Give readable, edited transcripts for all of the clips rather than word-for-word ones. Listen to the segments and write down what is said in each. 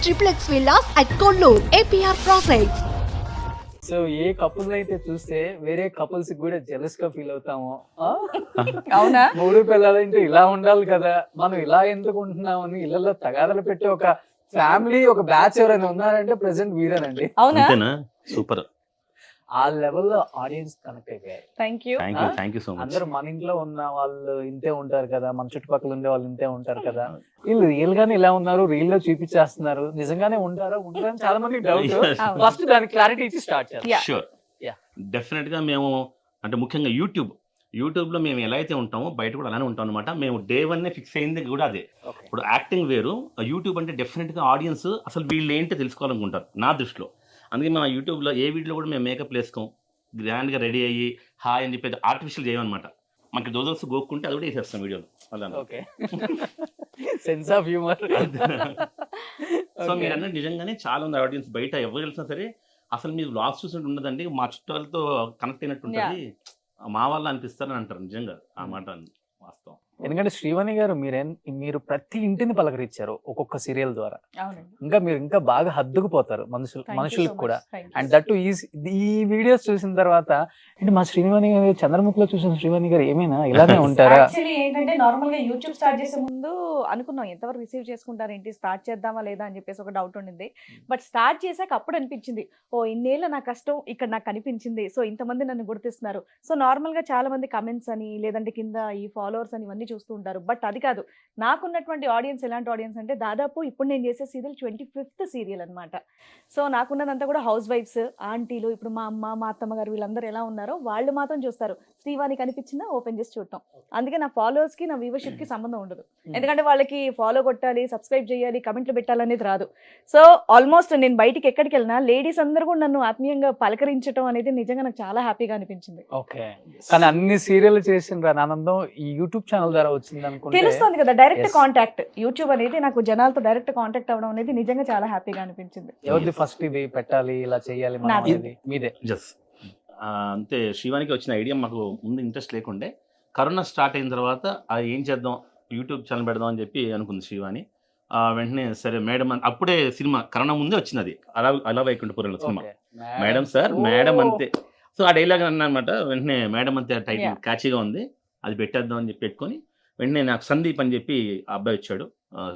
triplex villas at Kollur, APR Projects. So a couple అయితే చూస్తే వేరే కపుల్స్ కూడా జెలస్ గా ఫీల్ అవుతాము. అవునా? మూడు పిల్లలంటే ఇలా ఉండాలి కదా, మనం ఇలా ఎందుకు ఉంటున్నామని ఇళ్లలో తగాదలు పెట్టి ఒక ఫ్యామిలీ ఒక బ్యాచ్ ఎవరైనా ఉన్నారంటే ప్రెసెంట్ వీరేనండి. అవునా? అంతేనా? సూపర్. ఆ లెవెల్లో ఆడియన్స్ కనెక్ట్ అయిపోయారు. Thank you. Thank you so much. అందరూ మన ఇంట్లో ఉన్న వాళ్ళు ఇంతే ఉంటారు కదా, మన చుట్టుపక్కల ఉండే వాళ్ళు ఇంతే ఉంటారు కదా, వీళ్ళు రియల్ గానే ఇలా ఉన్నారు, రీల్ లో చూపించేస్తున్నారు, నిజంగానే ఉంటారా ఉంటారని చాలా మంది డౌట్. ఫస్ట్ దానికి క్లారిటీ ఇచ్చి స్టార్ట్ చేయాలి. షూర్. Yeah. డెఫినెట్ గా మేము అంటే ముఖ్యంగా యూట్యూబ్ లో మేము ఎలా అయితే ఉంటామో బయట కూడా అలానే ఉంటాం అనమాట. మేము డే 1 ఫిక్స్ అయింది కూడా అదే. ఇప్పుడు యాక్టింగ్ వేరు, యూట్యూబ్ అంటే డెఫినెట్ గా ఆడియన్స్ అసలు వీళ్ళు ఏంటో తెలుసుకోవాలనుకుంటారు నా దృష్టిలో. అందుకే మన యూట్యూబ్లో ఏ వీడియోలో కూడా మేము మేకప్ వేసుకోం, గ్రాండ్గా రెడీ అయ్యి హాయ్ అని చెప్పేది ఆర్టిఫిషియల్ చేయమన్నమాట. మనకి దోదల్స్ గోక్కుంటే అది కూడా వేసేస్తాం వీడియోలో అలా. Okay, sense of humour. So మీరు అన్నది నిజంగానే చాలా ఉంది ఆడియన్స్ బయట ఎవరు తెలిసినా సరే అసలు మీరు వ్లాగ్స్ చూసినట్టు ఉండదండి, మా చుట్టాలతో కనెక్ట్ అయినట్టు ఉంటుంది, మా వాళ్ళు అనిపిస్తారని అంటారు. నిజంగా ఆ మాట వాస్తవం. ఎందుకంటే శ్రీవాణి గారు మీరు ప్రతి ఇంటిని పలకరించారు ఒక్కొక్క సీరియల్ ద్వారా. అవునండి. మీరు ఇంకా బాగా హద్దుకుపోతారు మనుషులకు కూడా. అండ్ Thank దట్ ఈ వీడియోస్ చూసిన తర్వాత అంటే మా శ్రీవాణి గారు చంద్రముఖిలో చూసిన శ్రీవాణి గారు ఏమైనా ఇలానే ఉంటారా? యాక్చువల్లీ ఏంటంటే నార్మల్ గా యూట్యూబ్ స్టార్ట్ చేసే ముందు అనుకున్నాం ఎంతవరకు రిసీవ్ చేసుకుంటారు ఏంటి, స్టార్ట్ చేద్దామా లేదా అని చెప్పేసి ఒక డౌట్ ఉండింది. బట్ స్టార్ట్ చేశాక అప్పుడు అనిపించింది, ఓ ఇన్నేళ్ళ నా కష్టం ఇక్కడ నాకు కనిపించింది, సో ఇంతమంది నన్ను గుర్తిస్తున్నారు. సో నార్మల్ గా చాలా మంది కమెంట్స్ అని లేదంటే కింద ఈ ఫాలోవర్స్ అని ఇవన్నీ చూస్తూ ఉంటారు. బట్ అది కాదు, నాకున్నటువంటి ఆడియన్స్ ఎలాంటి ఆడియన్స్ అంటే దాదాపు ఇప్పుడు నేను చేసే సీరియల్ 25th సీరియల్ అనమాట. సో నాకున్నదంతా కూడా హౌస్ వైఫ్స్, ఆంటీలు, ఇప్పుడు మా అమ్మ మా అత్తమ్మ గారు వీళ్ళందరూ ఎలా ఉన్నారో వాళ్ళు మాత్రం చూస్తారు. శ్రీవాణి కనిపించిందా ఓపెన్ చేసి చూడటం. అందుకే నా ఫాలోవర్స్ కి నా వ్యూవర్షిప్ కి సంబంధం ఉండదు. ఎందుకంటే వాళ్ళకి ఫాలో కొట్టాలి, సబ్స్క్రైబ్ చేయాలి, కమెంట్లు పెట్టాలనేది రాదు. సో ఆల్మోస్ట్ నేను బయటికి ఎక్కడికి వెళ్ళినా లేడీస్ అందరూ కూడా నన్ను ఆత్మీయంగా పలకరించడం అనేది నిజంగా నాకు చాలా హ్యాపీగా అనిపించింది. ఓకే, కానీ అన్ని సీరియల్ చేసిన ఆనందం ఈ యూట్యూబ్ ఛానల్ ద్వారా వచ్చింది అనుకుంటే తెలుస్తుంది కదా, డైరెక్ట్ కాంటాక్ట్. యూట్యూబ్ అనేది నాకు జనాలతో డైరెక్ట్ కాంటాక్ట్ అవ్వడం అనేది నిజంగా చాలా హ్యాపీగా అనిపించింది. ఎవరిది ఫస్ట్ ఇది పెట్టాలి ఇలా చేయాలి మనం నాది. అనేది? మీదే. అంతే. శివానికి వచ్చిన ఐడియా మాకు ముందు ఇంట్రెస్ట్ లేకుండే, కరోనా స్టార్ట్ అయిన తర్వాత అది ఏం చేద్దాం యూట్యూబ్ ఛానల్ పెడదాం అని చెప్పి అనుకుంది శివాని. వెంటనే సరే మేడం అప్పుడే సినిమా కరోనా ముందే వచ్చింది, అది అలా వైకుంఠపురంలో సినిమా. Okay. మేడం సార్ ఓ. మేడం అంతే. సో ఆ డైలాగ్ అన్నమాట. వెంటనే మేడం అంతే టైటిల్ Yeah. క్యాచీగా ఉంది, అది పెట్టేద్దాం అని చెప్పి పెట్టుకొని వెంటనే నాకు సందీప్ అని చెప్పి ఆ అబ్బాయి వచ్చాడు,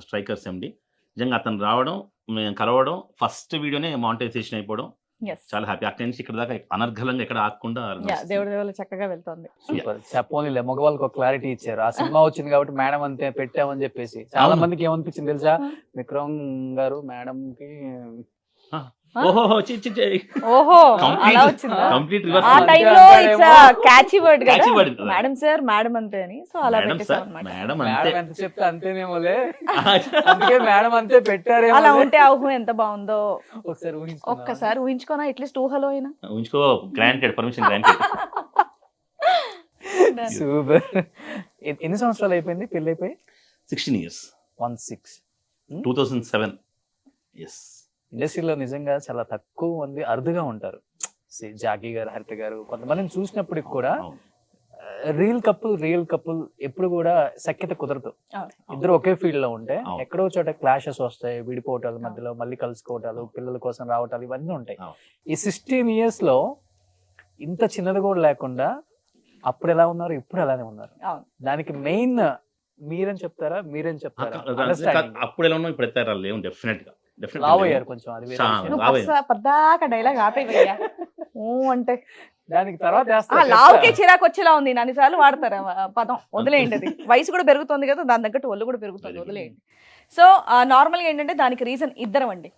స్ట్రైకర్స్ ఎండి. నిజంగా అతను రావడం, మేము కలవడం, ఫస్ట్ వీడియోనే మానిటైజేషన్ అయిపోవడం, Yes. చాలా హ్యాపీ. అక్కడి నుంచి ఇక్కడ దాకా అనర్ఘలంగా ఎక్కడ ఆగకుండా దేవుడి దేవుళ్ళు చక్కగా వెళ్తుంది. సూపర్. చెప్పోనిలే, మగవాళ్ళకి ఒక క్లారిటీ ఇచ్చారు. ఆ సినిమా వచ్చింది కాబట్టి మేడం అంతే పెట్టామని చెప్పేసి చాలా అవును. మందికి ఏమనిపించింది తెలుసా, విక్రమ్ గారు మేడం కి ఓహో ఓహో, అలా వచ్చిందా? కంప్లీట్ ఆ రివర్స్. టైంలో ఇట్స్ క్యాచీ వర్డ్ కదా, Catchy word కదా. మేడం సార్ మేడం అంతే అని. సో అలా మేడం పెట్టేసాం సార్ అన్నమాట. మేడం అంతే. మేడం ఎంత చెప్తే అంతేనేమోలే, అందుకే మేడం అంతే పెట్టారేమో. అలా ఉంటే ఊహ ఎంత బాగుందో ఒకసారి ఊహించుకున్నావా? ఒక్కసారి ఊహించుకోనా, అట్లీస్ట్ ఊహలో అయినా. ఉంచుకో, గ్రాంటెడ్, పర్మిషన్ గ్రాంటెడ్. సూపర్. ఎన్ని సంవత్సరాలు అయిపోయింది పెళ్లి అయిపోయి? 16 years. 16. 2007. ఎస్. ఇండస్ట్రీలో నిజంగా చాలా తక్కువ మంది అరుదుగా ఉంటారు. జాకీ గారు, హరిత గారు, కొంతమందిని చూసినప్పటికి కూడా రియల్ కపుల్ ఎప్పుడు కూడా సఖ్యత కుదరదు. ఇద్దరు ఒకే ఫీల్డ్ లో ఉంటే అవును. ఎక్కడో చోట క్లాషెస్ వస్తాయి, విడిపోవటాలు, మధ్యలో మళ్ళీ కలుసుకోవటాలు, పిల్లల కోసం రావటాలు, ఇవన్నీ ఉంటాయి. అవును. ఈ 16 years లో ఇంత చిన్నది కూడా లేకుండా అప్పుడు ఎలా ఉన్నారు, ఇప్పుడు అలానే ఉన్నారు. అవును. దానికి మెయిన్ మీరేం చెప్తారా? Understanding. అప్పుడు ఎలా ఉన్నాం, ఇప్పుడు ఎత్తారా లేవు. డెఫినెట్ గా లావ్ అయ్యారు కొంచెం, అది వేరే చాలా. విషయం. నువ్వు రావయ్య. పద్దాక డైలాగ్ ఆపేవయ్యా అంటే దానికి తర్వాత ఆ వేస్తా, లావుకే చెప్తా. చిరాకు వచ్చేలా ఉంది. అన్నిసార్లు వాడతారు ఆ పదం, వదిలేయండి. అది వయసు కూడా పెరుగుతుంది కదా, దాని తగ్గట్టు ఒళ్ళు కూడా పెరుగుతుంది, వదిలేయండి. సో నార్మల్గా ఏంటంటే దానికి రీజన్ ఇద్దరం అండి.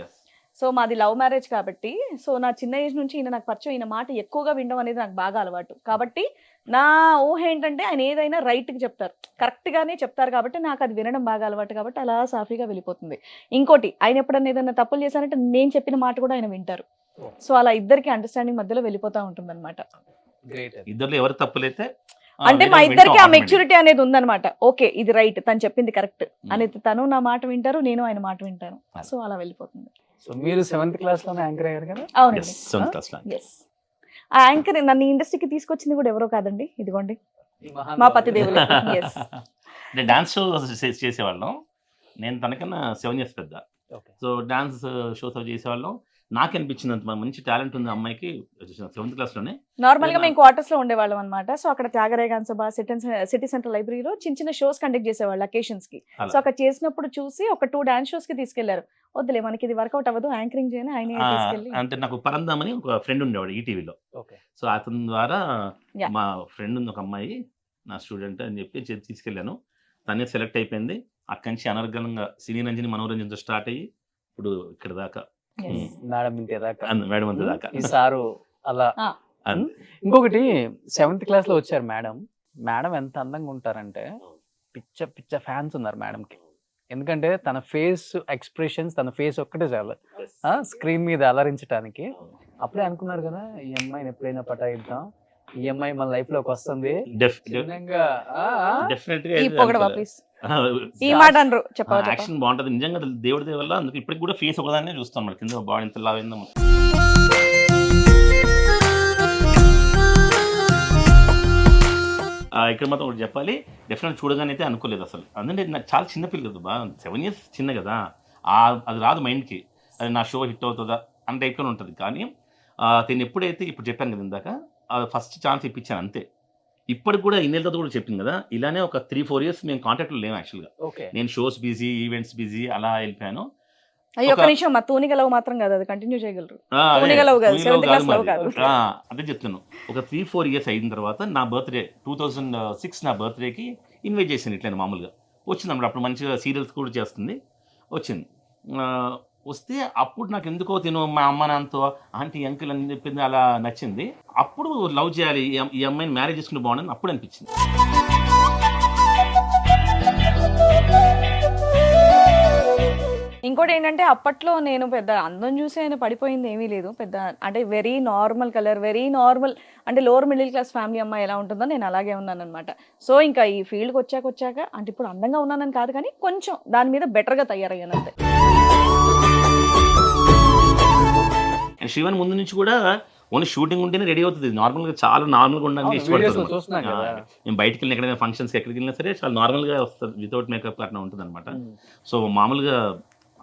Yes. సో మాది లవ్ మ్యారేజ్ కాబట్టి, సో నా చిన్న ఏజ్ నుంచి ఈయన నాకు పరిచయం, ఈయన మాట ఎక్కువగా వినడం అనేది నాకు బాగా అలవాటు. కాబట్టి నా ఊహ ఏంటంటే ఆయన ఏదైనా రైట్కి చెప్తారు, కరెక్ట్గానే చెప్తారు. కాబట్టి నాకు అది వినడం బాగా అలవాటు, కాబట్టి అలా సాఫీగా వెళ్ళిపోతుంది. ఇంకోటి, ఆయన ఎప్పుడన్నా ఏదైనా తప్పులు చేశానంటే నేను చెప్పిన మాట కూడా ఆయన వింటారు. సో అలా ఇద్దరికి అండర్స్టాండింగ్ మధ్యలో వెళ్ళిపోతూ ఉంటుంది అనమాట. Great. ఇద్దరు ఎవరు తప్పులైతే అంటే మా ఇద్దరికి ఆ మెచ్యూరిటీ అనేది ఉందన్నమాట. ఓకే ఇది రైట్, తను చెప్పింది కరెక్ట్ అనేది, తను నా మాట వింటారు, నేను ఆయన మాట వింటాను. సో అలా వెళ్ళిపోతుంది. సో మీరు 7th క్లాస్ లోనే యాంకర్ అయ్యారు కదా? అవునండి. ఎస్. ఆ యాంకర్ నన్ను ఇండస్ట్రీకి తీసుకొచ్చింది కూడా ఎవరో కాదండి, ఇదిగోండి ఈ మా మహానుభావుడు. పతి దేవులు. ఎస్. అంటే డాన్స్ షో చేసేవాళ్ళం. నేను తనకన్నా 7 years పెద్ద. Okay. సో డాన్స్ షోస్ అవి చేసేవాళ్ళం. నాకు అనిపించింది అంత మంచి టాలెంట్ ఉంది అమ్మాయికి 7th క్లాస్లోనే. నార్మల్ గా మేము క్వార్టర్స్ లో ఉండేవాళ్ళం అనమాట. సో అక్కడ త్యాగరాయ సభ, సిటీ సెంటర్ లైబ్రరీలో చిన్న చిన్న షోస్ కండక్ట్ చేసేవాళ్ళు అకేషన్స్ కి. అలా. సో అక్కడ చేసినప్పుడు చూసి ఒక 2 డాన్స్ షోస్ కి తీసుకెళ్లారు. వద్దులే మనకి ఇది వర్కౌట్ అవ్వదు, యాంకరింగ్ చేయని ఆయన తీసుకెళ్ళి. అంటే నాకు పరంధామ్ అని ఒక ఫ్రెండ్ ఉండేవాడు ఈటీవీలో. ఓకే. సో అతని ద్వారా Yeah. మా ఫ్రెండ్ ఉంది ఒక అమ్మాయి, నా స్టూడెంట్ అని చెప్పి తీసుకెళ్ళాను. తనే సెలెక్ట్ అయిపోయింది. అక్కడి నుంచి అనర్గళంగా సినీ రంజని మనోరంజన్తో స్టార్ట్ అయ్యి ఇప్పుడు ఇక్కడ దాకా Yes. మేడం ఇంతే దాకా మేడం అంత దాకా. ఈ సారు అలా. అన్- ఇంకొకటి 7th క్లాస్ లో వచ్చారు మేడం. మేడం ఎంత అందంగా ఉంటారంటే పిచ్చ పిచ్చ ఫ్యాన్స్ ఉన్నారు మేడంకి. ఎందుకంటే తన ఫేస్ ఎక్స్ప్రెషన్స్, తన ఫేస్ ఒక్కటే చాలు స్క్రీన్ మీద అలరించడానికి. అప్పుడే అనుకున్నారు కదా ఈ అమ్మాయిని ఎప్పుడైనా పటాయిద్దాం, ఈ అమ్మాయి మన లైఫ్ లోకి వస్తుంది. చిన్నగా, డెఫినెట్ గా ఈ పొగడవా ప్లీజ్, ఈ మాట అనరు చెప్పవా చెప్పవా. యాక్షన్ బాగుంటది నిజంగా, దేవుడి దయ వల్ల. అందుకే ఇప్పటికి కూడా ఫేస్ ఒకదాన్నే చూస్తాం మరి, కింద బాడీ ఎంత లావైందో. ఇక్కడ మాత్రం ఒకటి చెప్పాలి, డెఫినెట్ చూడగానే అయితే అనుకోలేదు అసలు. అందుకే నాకు చాలా చిన్న పిల్ల కదా బా, 7 years చిన్న కదా, అది రాదు మైండ్కి. అది నా షో హిట్ అవుతుందా అన్న టైప్లో ఉంటుంది. కానీ నేను ఎప్పుడైతే ఇప్పుడు చెప్పాను కదా ఇందాక, ఫస్ట్ ఛాన్స్ ఇప్పించాను అంతే. ఇప్పటికి కూడా ఇన్నేళ్ళతో కూడా చెప్పింది కదా, ఇలానే ఒక 3-4 years మేము కాంటాక్ట్లో లేము యాక్చువల్గా. ఓకే. నేను షోస్ బిజీ, ఈవెంట్స్ బిజీ అలా వెళ్ళిపోయాను. అయ్యో ఒక నిమిషం, మా తూనిగ లవ్ మాత్రం కాదు, అది కంటిన్యూ చేయగలరు. తూనిగ లవ్ కాదు, 7th క్లాస్ లవ్ కాదు. అదే చెప్తున్నాను. ఒక 3-4 years అయిన తర్వాత నా బర్త్డే 2006 నా బర్త్డేకి ఇన్వైట్ చేశాను ఇట్లా మామూలుగా. వచ్చింది అన్నమాట. అప్పుడు మంచిగా సీరియల్స్ కూడా చేస్తుంది. వచ్చింది. వస్తే అప్పుడు నాకు ఎందుకో మా అమ్మ నాన్నతో ఆంటీ అంకుల్ అని చెప్పింది, అలా నచ్చింది. అప్పుడు లవ్ చేయాలి, ఈ అమ్మాయిని మ్యారేజ్ చేసుకుంటే బాగుండని అప్పుడు అనిపించింది. ఇంకోటి ఏంటంటే అప్పట్లో నేను పెద్ద అందం చూసి ఆయన పడిపోయింది ఏమీ లేదు. పెద్ద అంటే very normal colour, very normal, అంటే లోవర్ మిడిల్ క్లాస్ ఫ్యామిలీ అమ్మాయి ఎలా ఉంటుందో నేను అలాగే ఉన్నాను అనమాట. సో ఇంకా ఈ ఫీల్డ్కి వచ్చాక అంటే ఇప్పుడు అందంగా ఉన్నానని కాదు, కానీ కొంచెం దాని మీద బెటర్గా తయారయ్యాను అంతే. శివన్ ముందు నుంచి కూడా ఓన్లీ షూటింగ్ ఉంటేనే రెడీ అవుతుంది. నార్మల్గా చాలా నార్మల్గా ఉండడానికి ఇష్టపడుతుంది. నేను బయటికి వెళ్ళిన ఎక్కడైనా ఫంక్షన్స్కి ఎక్కడికి వెళ్ళినా సరే చాలా నార్మల్గా వస్తుంది, వితౌట్ మేకప్ అట్లా ఉంటుంది అనమాట. సో మామూలుగా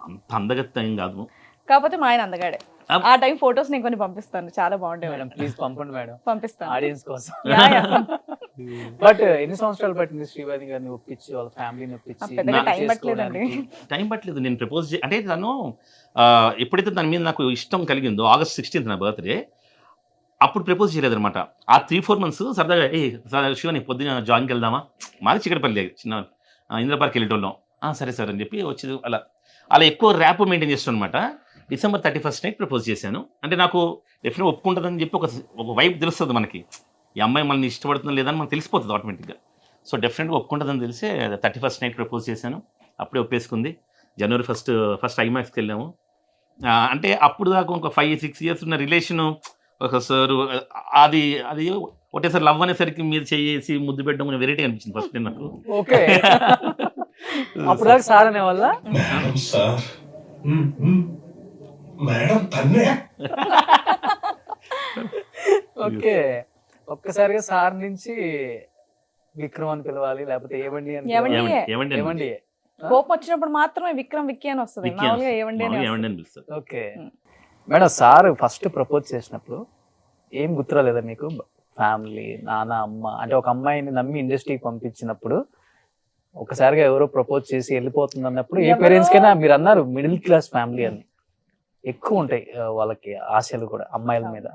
అంత అందగత్త ఏం కాదు. కాకపోతే మా ఆయన అందగాడే. ఆ టైం ఫొటోస్ నేను కొన్ని పంపిస్తాను, చాలా బాగుంటాయి మేడం. ప్లీజ్ పంపండి మేడం, పంపిస్తాను ఆడియన్స్ కోసం. బట్ ఎన్ని సంవత్సరాలు పట్టింది శ్రీవాణి గారిని ఒప్పించి, వాళ్ళ ఫ్యామిలీని ఒప్పించి? పెద్దగా టైం పట్టలేదండి. టైం పట్టలేదు. నేను ప్రపోజ్ అంటే తను ఎప్పుడైతే దాని మీద నాకు ఇష్టం కలిగిందో, August 16th నా బర్త్డే, అప్పుడు ప్రపోజ్ చేయలేదు అనమాట. ఆ 3-4 months సరదాగా శివని పొద్దున్న జాయిన్కి వెళ్దామా, మాది చిక్కడపల్లి చిన్న ఇంద్ర పార్క్ వెళ్ళేటోళ్ళం. సరే సార్ అని చెప్పి వచ్చేది. అలా ఎక్కువ ర్యాప్ మెయింటైన్ చేస్తాను అనమాట. December 31st నైట్ ప్రపోజ్ చేశాను. అంటే నాకు డెఫినెట్గా ఒప్పుకుంటుందని చెప్పి ఒక వైబ్ తెలుస్తుంది మనకి, ఈ అమ్మాయి మనల్ని ఇష్టపడుతుందా లేదని మనకు తెలిసిపోతుంది ఆటోమేటిక్గా. సో డెఫినెట్గా ఒప్పుకుంటుందని తెలిసి 31st నైట్ ప్రపోజ్ చేశాను. అప్పుడే ఒప్పేసుకుంది. January 1st ఐమాక్స్కి వెళ్ళాము. అంటే అప్పుడు దాకా ఒక 5-6 years ఉన్న రిలేషను ఒక సార్, అది ఒకటేసారి లవ్ అనేసరికి మీరు చేసి ముద్దు పెట్టడం వెరైటీ అనిపించింది ఫస్ట్ నాకు. ఓకే. అప్పుడు దాకా సార్ అనే వల్ల ఓకే, ఒక్కసారిగా సార్ నుంచి విక్రమ్ అని పిలవాలి, లేకపోతే ఏవండి అని ఏవండి. కోపం వచ్చినప్పుడు మాత్రమే విక్రమ్ విక్కీ అని వస్తుంది, మామూలుగా ఏవండి అని పిలుస్తారు. Okay madam. Sir first propose చేసినప్పుడు ఏం గుర్తురాలేదా మీకు? ఫ్యామిలీ, నాన్న, అమ్మ, అంటే ఒక అమ్మాయిని నమ్మి ఇండస్ట్రీకి పంపించినప్పుడు ఒకసారిగా ఎవరో ప్రపోజ్ చేసి వెళ్ళిపోతుంది అన్నప్పుడు ఏ పేరెంట్స్ కైనా, మీరు అన్నారు మిడిల్ క్లాస్ ఫ్యామిలీ అని, ఎక్కువ ఉంటాయి వాళ్ళకి ఆశలు కూడా అమ్మాయిల మీద.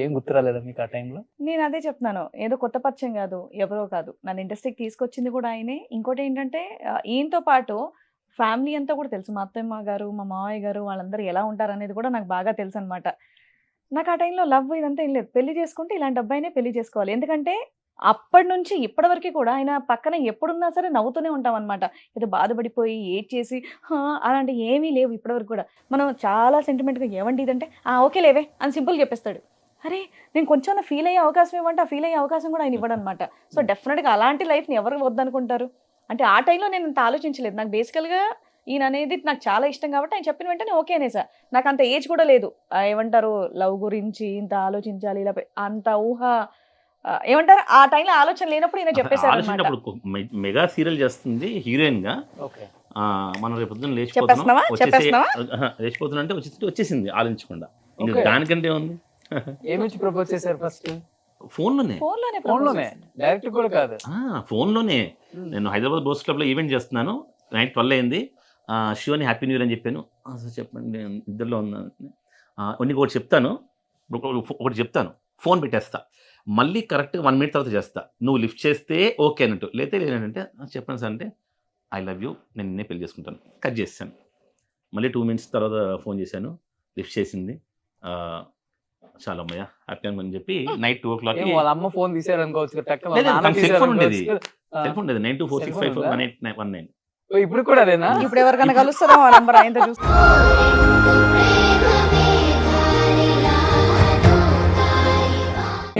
ఏం గుర్తురాలేదా మీకు ఆ టైంలో? నేను అదే చెప్తున్నాను, ఏదో కొత్త పరిచయం కాదు, ఎవరో కాదు, నన్ను ఇండస్ట్రీకి తీసుకొచ్చింది కూడా ఆయనే. ఇంకోటి ఏంటంటే ఈయనతో పాటు ఫ్యామిలీ అంతా కూడా తెలుసు. మా అత్తమ్మ గారు, మా మావయ్య గారు, వాళ్ళందరూ ఎలా ఉంటారు అనేది కూడా నాకు బాగా తెలుసు అనమాట. నాకు ఆ టైంలో లవ్ ఇదంతా ఏం లేదు. పెళ్లి చేసుకుంటే ఇలాంటి అబ్బాయినే పెళ్లి చేసుకోవాలి. ఎందుకంటే అప్పటి నుంచి ఇప్పటి వరకు కూడా ఆయన పక్కన ఎప్పుడున్నా సరే నవ్వుతూనే ఉంటాం అనమాట. ఏదో బాధపడిపోయి ఏడ్చేసి అలాంటి ఏమీ లేవు ఇప్పటివరకు కూడా. మనం చాలా సెంటిమెంట్గా ఏమండి ఇదంటే ఓకే లేవే అని సింపుల్ చెప్పేస్తాడు. అరే నేను కొంచెం ఫీల్ అయ్యే అవకాశం ఇవ్వంటే ఆ ఫీల్ అయ్యే అవకాశం కూడా ఆయన ఇవ్వడం అనమాట. సో డెఫినెట్గా అలాంటి లైఫ్ని ఎవరు వద్దనుకుంటారు? అంటే ఆ టైంలో నేను అంత ఆలోచించలేదు. నాకు బేసికల్గా ఈయన అనేది నాకు చాలా ఇష్టం కాబట్టి ఆయన చెప్పిన వెంటనే ఓకే అనే సార్. నాకు అంత ఏజ్ కూడా లేదు, ఏమంటారు లవ్ గురించి ఇంత ఆలోచించాలి, ఇలా అంత ఊహ ఏమంటారు ఆ టైంలో ఆలోచన లేనప్పుడు ఈయన చెప్పేశారు. మెగా సీరియల్ చేస్తుంది హీరోయిన్ గా. మనం రేపు పొద్దున్న చెప్పేస్తున్నావా? లేచిపోతున్నా అంటే వచ్చేసింది ఆలోచించకుండా. ఇంకా Okay. దానికంటే ఉంది. ఏమిచ్చి ప్రపోజ్ చేశారు ఫస్ట్? ఫోన్లోనే ఫోన్లోనే, డైరెక్ట్ కూడా కాదు. ఫోన్లోనే. నేను హైదరాబాద్ బోస్ క్లబ్లో ఈవెంట్ చేస్తున్నాను, నైట్ 12 అయింది. శివని హ్యాపీ న్యూ ఇయర్ అని చెప్పాను. సార్ చెప్పండి, నేను నిద్రలో ఉన్నాను. నీకు ఒకటి చెప్తాను, ఫోన్ పెట్టేస్తా, మళ్ళీ కరెక్ట్గా 1 minute తర్వాత చేస్తా, నువ్వు లిఫ్ట్ చేస్తే ఓకే అన్నట్టు, లేతే లేదంటే చెప్పండి సార్ అంటే ఐ లవ్ యూ, నేను నిన్నే పెళ్లి చేసుకుంటాను. కట్ చేశాను. మళ్ళీ 2 minutes తర్వాత ఫోన్ చేశాను, లిఫ్ట్ చేసింది. చాలా అమ్మయ్య హ్యాపీ అని చెప్పి నైట్ 2 o'clock. వాళ్ళ అమ్మ ఫోన్ తీసారు అనుకోవచ్చు. సెల్ ఫోన్ ఉండేది 9246541819. ఇప్పుడు కూడా అదేనా? ఇప్పుడు ఎవరికైనా కలుస్తారా ఆ నంబర్ ఆయనతో చూస్తే?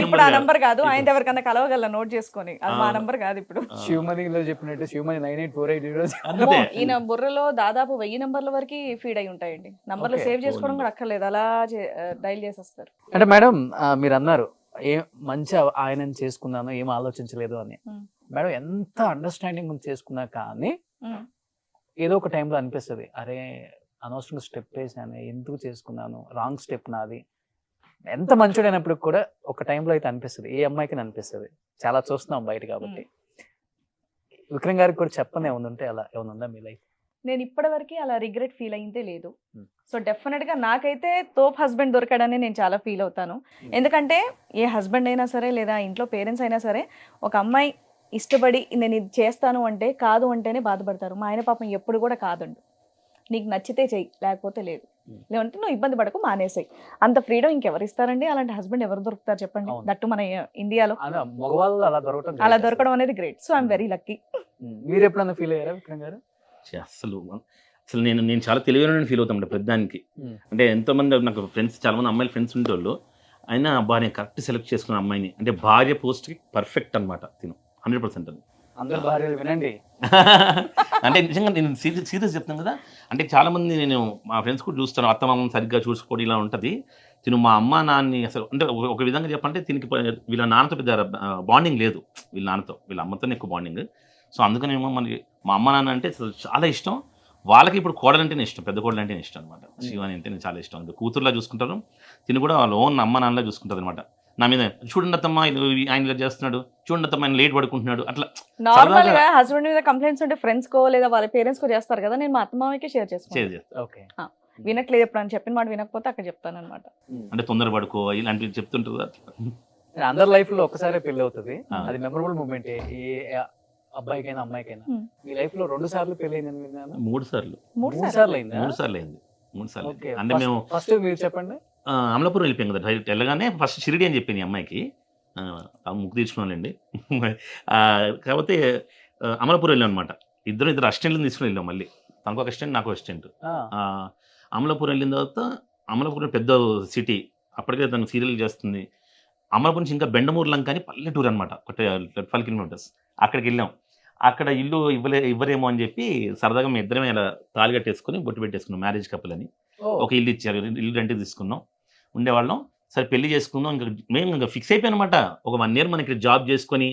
ఇప్పుడు ఆ నంబర్ కాదు, ఆయన ఎవరికైనా కలవగల నోట్ చేసుకొని, అది మా నంబర్ కాదు ఇప్పుడు. శివమణిలో చెప్పినట్టు శివమణి 9848. అమ్మో, ఈయన బుర్రలో దాదాపు 1000 నంబర్ల వరకు ఫీడ్ అయి ఉంటాయండి. నంబర్లు Okay. సేవ్ చేసుకోవడం కూడా అక్కర్లేదు, అలా డైల్ చేసేస్తారు. అంటే మేడం మీరు అన్నారు మంచి ఆయనని చేసుకున్నాను, ఏం ఆలోచించలేదు అని. మేడం ఎంత అండర్స్టాండింగ్ చేసుకున్నా కానీ ఏదో ఒక టైంలో అనిపిస్తుంది, అరే అనవసరంగా స్టెప్ వేసాను, ఎందుకు చేసుకున్నాను, రాంగ్ స్టెప్ నాది. ఎంత మంచోడైనప్పుడు కూడా ఒక టైంలో అయితే అనిపిస్తుంది, ఏ అమ్మాయికి అనిపిస్తుంది. చాలా చూస్తున్నాం బయట కాబట్టి. విక్రమ్ గారికి కూడా చెప్పని ఏమైనా ఉంటే అలా ఏమైనా ఉందా మీ లైఫ్? నేను ఇప్పటివరకు అలా రిగ్రెట్ ఫీల్ అయిందే లేదు. సో డెఫినెట్ గా నాకైతే తోప్ హస్బెండ్ దొరకడని నేను చాలా ఫీల్ అవుతాను. ఎందుకంటే ఏ హస్బెండ్ అయినా సరే, లేదా ఇంట్లో పేరెంట్స్ అయినా సరే, ఒక అమ్మాయి ఇష్టపడి నేను ఇది చేస్తాను అంటే కాదు అంటేనే బాధపడతారు. మా ఆయన పాపం ఎప్పుడు కూడా కాదండు, నీకు నచ్చితే చెయ్యి, లేకపోతే లేదు, లేదంటే నువ్వు ఇబ్బంది పడకు, మానేసాయి. అంత ఫ్రీడమ్ ఇంకెవరు ఇస్తారండి? అలాంటి హస్బెండ్ ఎవరు దొరుకుతారు చెప్పండి? దట్టు మన ఇండియాలో మగవాళ్ళు అలా దొరకడం అనేది great. So I'm very lucky. మీరు ఎప్పుడన్నా ఫీల్ అయ్యారా విక్రమ్ గారు? అసలు నేను చాలా తెలివైన ఫీల్ అవుతాం పెద్దానికి. అంటే ఎంతోమంది నాకు ఫ్రెండ్స్, చాలా మంది అమ్మాయిలు ఫ్రెండ్స్ ఉండేవాళ్ళు. అయినా అబ్బా నేను కరెక్ట్ సెలెక్ట్ చేసుకున్న అమ్మాయిని, అంటే భార్య పోస్ట్కి పర్ఫెక్ట్ అనమాట. తిను 100% అది. అందరూ భార్యలు వినండి. అంటే నిజంగా నేను సీరియస్ చెప్తాను కదా. అంటే చాలా మంది నేను మా ఫ్రెండ్స్ కూడా చూస్తాను, అత్తమామని సరిగ్గా చూసుకోవడం ఇలా ఉంటుంది. తిను మా అమ్మ నాన్ని అసలు అంటే ఒక విధంగా చెప్పంటే తినికి వీళ్ళ నాన్నతో పెద్ద బాండింగ్ లేదు, వీళ్ళ నాన్నతో వీళ్ళ అమ్మతోనే ఎక్కువ బాండింగ్. సో అందుకనేమో మనకి మా అమ్మ నాన్న అంటే చాలా ఇష్టం. వాళ్ళకి ఇప్పుడు కోడలంటేనే ఇష్టం, పెద్ద కోడలు అంటేనే ఇష్టం అనమాట. శివాని అంటేనే చాలా ఇష్టం. కూతురులా చూసుకుంటారు, తిని కూడా వాళ్ళ ఓన్ అమ్మ నాన్నలా చూసుకుంటారు అనమాట. నా మీద చూడండి అత్తమ్మ ఆయన ఇలా చేస్తున్నాడు, చూడండి అత్తమ్మ ఆయన లేట్ పడుకుంటున్నాడు, అట్లా. నార్మల్ గా హస్బెండ్ మీద కంప్లైంట్స్ ఉంటే ఫ్రెండ్స్ కో లేదా వాళ్ళ పేరెంట్స్ కో చేస్తారు కదా, నేను మా అత్తమామకే షేర్ చేసుకుంటాను. వినట్లేదు ఎప్పుడు అని చెప్పిన మాట వినకపోతే అక్కడ చెప్తాను అనమాట. అంటే తొందర పడుకో ఇలాంటివి చెప్తుంటారు. అందరి లైఫ్ లో ఒక్కసారి పెళ్లి అవుతుంది, అది మెమరబుల్ మూమెంట్. ఏ అబ్బాయికైనా అమ్మాయికైనా. మీ లైఫ్ లో 2 సార్లు పెళ్లి అయిందని విన్నాను. 3 సార్లు. 3 సార్లు అయిందా? 3 సార్లు అయింది. 3 సార్లు. అంటే మేము ఫస్ట్ మీరు చెప్పండి. అమలాపురం వెళ్ళిపోయాం కదా, డైరెక్ట్ వెళ్ళగానే ఫస్ట్ షిరిడి అని చెప్పింది అమ్మాయికి, ముక్కు తీర్చుకోవాలండి. కాకపోతే అమలాపురం వెళ్ళాం అనమాట. ఇద్దరు అసిస్టెంట్లను తీసుకుని వెళ్ళాం. మళ్ళీ తనకు ఒక అసిస్టెంట్, నాకు అసిస్టెంట్. అమలాపురం వెళ్ళిన తర్వాత, అమలాపురం పెద్ద సిటీ, అప్పటికే తను సీరియల్ చేస్తుంది. అమలాపురం నుంచి ఇంకా బెండమూరు లంక అని పల్లెటూరు అనమాట, ఒక 12 kilometers. అక్కడికి వెళ్ళాం. అక్కడ ఇల్లు ఇవ్వరేమో అని చెప్పి సరదాగా మేము ఇద్దరమే ఇలా తాళి కట్టేసుకుని బొట్టు పెట్టేసుకున్నాం, మ్యారేజ్ కపుల్ అని. ఒక ఇల్లు ఇచ్చారు, ఇల్లు రెంట్కి తీసుకున్నాం, ఉండేవాళ్ళం. సరే పెళ్లి చేసుకుందాం, ఇంకా మేము ఇంకా ఫిక్స్ అయిపోయాను అనమాట. ఒక 1 year మనకి జాబ్ చేసుకొని,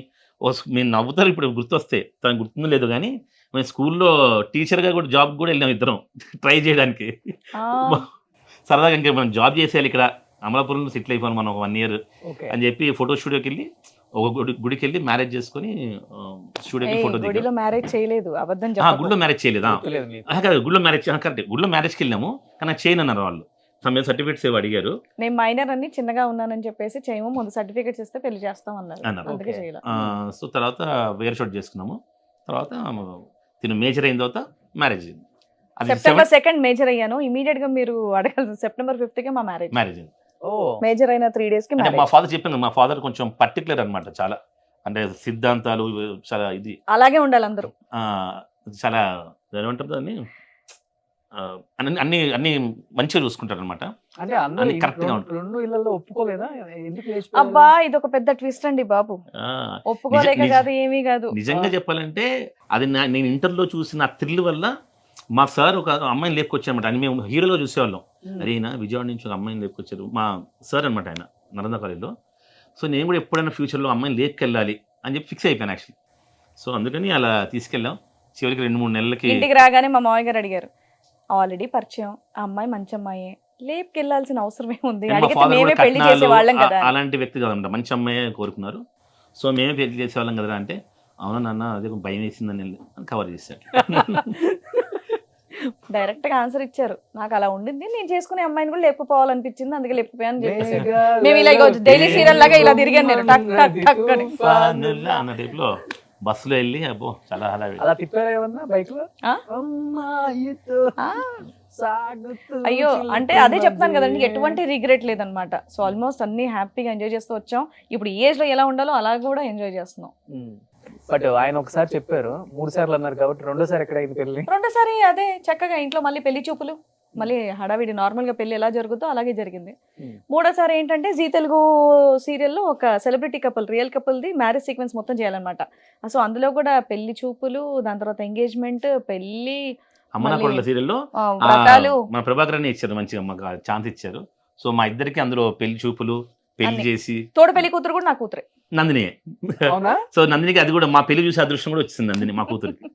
మేము నవ్వుతారు ఇప్పుడు గుర్తొస్తే, తనకు గుర్తుందో లేదు కానీ మేము స్కూల్లో టీచర్గా కూడా జాబ్ కూడా వెళ్ళాం ఇద్దరం ట్రై చేయడానికి. సరదాగా ఇంకా మనం జాబ్ చేసేయాలి ఇక్కడ అమలాపురంలో, సెటిల్ అయిపోయాను మనం ఒక 1 year అని చెప్పి ఫోటో స్టూడియోకి వెళ్ళి, ఒక గుడికి వెళ్ళి మ్యారేజ్ చేసుకుని స్టూడియోకి ఫోటో దిగాం. గుడిలో మ్యారేజ్ చేయలేదు, అబద్ధం గుడిలో మ్యారేజ్ చేయలేదా? గుడిలో మ్యారేజ్ కరెక్ట్, గుడిలో మ్యారేజ్కి వెళ్ళాము కానీ నాకు చేయను అన్నారు వాళ్ళు. సమయం సర్టిఫికేట్స్ ఏవో అడిగారు. నేను మైనర్ అని చిన్నగా ఉన్నానని చెప్పేసి చేయము, ముందు సర్టిఫికేట్స్ ఇస్తే పెళ్లి చేస్తాం అన్నారు. అందుకే చేయలేదు. సో తర్వాత వేరే చోటు చేసుకున్నాము. తర్వాత తిను మేజర్ అయిన తర్వాత మ్యారేజ్ అయింది. September 2nd మేజర్ అయ్యాను. ఇమీడియట్ గా మీరు అడగాల్సిన September 5th కి మా మ్యారేజ్ అయింది. మేజర్ అయిన 3 days కి మా ఫాదర్ చెప్పాను, మా ఫాదర్ కొంచెం పర్టికులర్ అనమాట, చాలా అంటే సిద్ధాంతాలు చాలా ఇది అలాగే ఉండాలి అందరూ. చాలా ఏమంటారు దాన్ని, అన్ని అన్ని మంచిగా చూసుకుంటారు అనమాట. అంటే కరెక్ట్ గా ఉంటుంది. 2 ఇళ్లలో ఒప్పుకోలేదా? అబ్బా ఇది ఒక పెద్ద ట్విస్ట్ అండి బాబు. ఒప్పుకోలేక కాదు, ఏమీ కాదు. నిజంగా చెప్పాలంటే అది నేను ఇంటర్లో చూసిన థ్రిల్ వల్ల మా సార్ ఒక అమ్మాయిని లేపుకొచ్చారనమాట. అని మేము హీరోలో చూసేవాళ్ళం. అరేనా విజయవాడ నుంచి ఒక అమ్మాయిని లేపుకొచ్చారు మా సార్ అనమాట, ఆయన నరేంద్ర కాలేజ్లో. సో నేను కూడా ఎప్పుడైనా ఫ్యూచర్లో అమ్మాయిని లేపుకెళ్ళాలి అని చెప్పి ఫిక్స్ అయిపోయాను యాక్చువల్లీ. సో అందుకని అలా తీసుకెళ్ళాం. చివరికి 2-3 నెలలకి ఇంటికి రాగానే మా మామయ్య గారు అడిగారు, ఆల్రెడీ పరిచయం, ఆ అమ్మాయి మంచి అమ్మాయి, లేపుకెళ్లాల్సిన అవసరం ఏముంది, మా అడిగితే ఫాదర్ మేమే కూడా పెళ్లి కట్నాలు చేసేవాళ్ళం కదా. అలాంటి వ్యక్తి కదంట, మంచి అమ్మాయి కోరుకున్నారు, సో మేమే పెళ్లి చేసేవాళ్ళం కదా అంటే, అవునా నాన్న అదే భయం వేసిందని కవర్ చేశాడు. డైరెక్ట్ గా ఆన్సర్ ఇచ్చారు, నాకు అలా ఉండింది, నేను చేసుకునే అమ్మాయిని కూడా లేపుకోవాలనిపించింది, అందుకే లేపుపోయాను చెప్పేసి. మేము ఇలా డైలీ సీరియల్ లాగా ఇలా తిరిగాను నేను, టక్ టక్ టక్ అని. తుఫానుల్లా అన్న టైప్ లో బస్సులో వెళ్ళి అబ్బో చాలా హడావిడి. అలా తిప్పారా ఏమన్నా బైక్ లో? ఆ? అమ్మాయితో ఆ, సాగుతూ అయ్యో అంటే అదే చెప్తాను కదండి, ఎటువంటి రిగ్రెట్ లేదనమాట. సో ఆల్మోస్ట్ అన్ని హ్యాపీగా ఎంజాయ్ చేస్తూ వచ్చాం. ఇప్పుడు ఈ ఏజ్ లో ఎలా ఉండాలో అలా కూడా ఎంజాయ్ చేస్తున్నాం. బట్ ఆయన ఒకసారి చెప్పారు 3 సార్లు అన్నారు కాబట్టి రెండోసారి ఎక్కడ అయింది పెళ్లి? రెండోసారి అదే చక్కగా ఇంట్లో మళ్ళీ పెళ్లి చూపులు, మళ్ళీ హడావిడి, నార్మల్ గా పెళ్లి ఎలా జరుగుతుందో అలాగే జరిగింది. మూడోసారి ఏంటంటే జీ తెలుగు సీరియల్లో ఒక celebrity couple, real couple the marriage sequence మొత్తం చేయాలన్నమాట. సో అందులో కూడా పెళ్లి చూపులు, దాని తర్వాత ఎంగేజ్మెంట్, పెళ్లి, అమ్మనా కొడుల సీరియల్లో వ్రతాలు. మన ప్రభాకర్ అని ఇచ్చారు, మంచిగా మాకు ఛాన్స్ ఇచ్చారు. సో మా ఇద్దరికి అందులో పెళ్లి చూపులు, పెళ్లి అన్ని. చేసి తోడు పెళ్లి కూతురు కూడా నా కూతురే. అవునా? సో నందినికి అది కూడా మా పెళ్లి చూసే అదృష్టం కూడా వచ్చింది నందిని మా కూతురికి.